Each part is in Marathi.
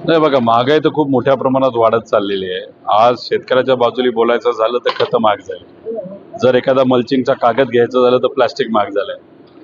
नाही बघा, महागाई तर खूप मोठ्या प्रमाणात वाढत चाललेली आहे. आज शेतकऱ्याच्या बाजूने बोलायचं झालं तर खतं महाग झाली. जर एखादा मल्चिंगचा कागद घ्यायचं झालं तर प्लास्टिक महाग झालंय.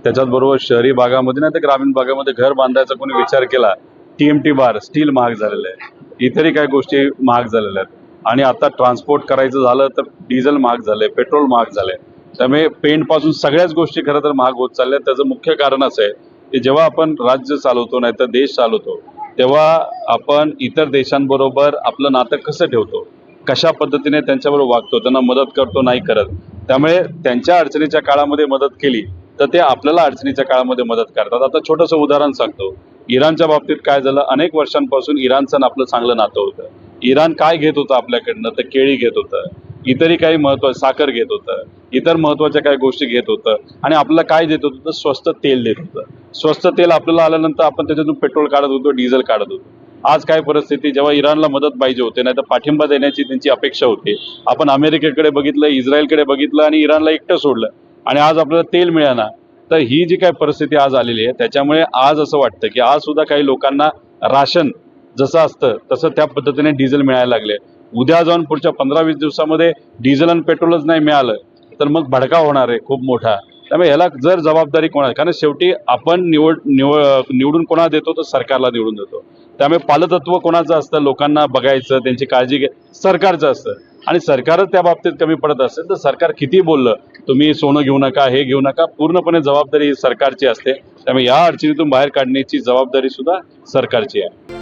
त्याच्याच बरोबर शहरी भागामध्ये नाही तर ग्रामीण भागामध्ये घर बांधायचा कोणी विचार केला, टीएमटी बार स्टील महाग झालेलं आहे. इतरही काही गोष्टी महाग झालेल्या आहेत. आणि आता ट्रान्सपोर्ट करायचं झालं तर डिझेल महाग झालंय, पेट्रोल महाग झालंय. त्यामुळे पेंट पासून सगळ्याच गोष्टी खरं तर महाग होत चालल्या आहेत. त्याचं मुख्य कारण असं आहे की जेव्हा आपण राज्य चालवतो नाही तर देश चालवतो, तेव्हा आपण इतर देशांबरोबर आपलं नातं कसं ठेवतो, कशा पद्धतीने त्यांच्याबरोबर वागतो, त्यांना मदत करतो नाही करत. त्यामुळे त्यांच्या अडचणीच्या काळामध्ये मदत केली तर ते आपल्याला अडचणीच्या काळामध्ये मदत करतात. आता छोटंसं उदाहरण सांगतो. इराणच्या बाबतीत काय झालं, अनेक वर्षांपासून इराणचं आणि आपलं चांगलं नातं होतं. इराण काय घेत होतं आपल्याकडनं, तर केळी घेत होतं, इतरही काही महत्वाचं साखर घेत होतं, इतर महत्वाच्या काही गोष्टी घेत होतं. आणि आपल्याला काय देत होतं, तर स्वस्त तेल देत होतं. स्वस्त तेल आपल्याला आल्यानंतर आपण त्याच्यातून पेट्रोल काढत होतो, डिझेल काढत होतो. आज काय परिस्थिती, जेव्हा इराणला मदत पाहिजे होते नाही तर पाठिंबा देण्याची त्यांची अपेक्षा होती, आपण अमेरिकेकडे बघितलं, इस्रायलकडे बघितलं आणि इराणला एकटं सोडलं. आणि आज आपल्याला तेल मिळाना. तर ही जी काय परिस्थिती आज आलेली आहे, त्याच्यामुळे आज असं वाटतं की आज सुद्धा काही लोकांना राशन जसं असतं तसं त्या पद्धतीने डिझेल मिळायला लागले. उद्या जाऊन पुढच्या 15-20 दिवसामध्ये डिझेल आणि पेट्रोलच नाही मिळालं तर मग भडका होणार आहे खूप मोठा. त्यामुळे ह्याला जर जबाबदारी कोणा, कारण शेवटी आपण निवडून कोणाला देतो, तर सरकारला निवडून देतो. त्यामुळे पालतत्व कोणाचं असतं, लोकांना बघायचं, त्यांची काळजी सरकारचं असतं. आणि सरकारच त्या बाबतीत कमी पडत असेल तर सरकार किती बोललं, तुम्ही सोनं घेऊ नका, हे घेऊ नका, पूर्णपणे जबाबदारी सरकारची असते. त्यामुळे या अडचणीतून बाहेर काढण्याची जबाबदारी सुद्धा सरकारची आहे.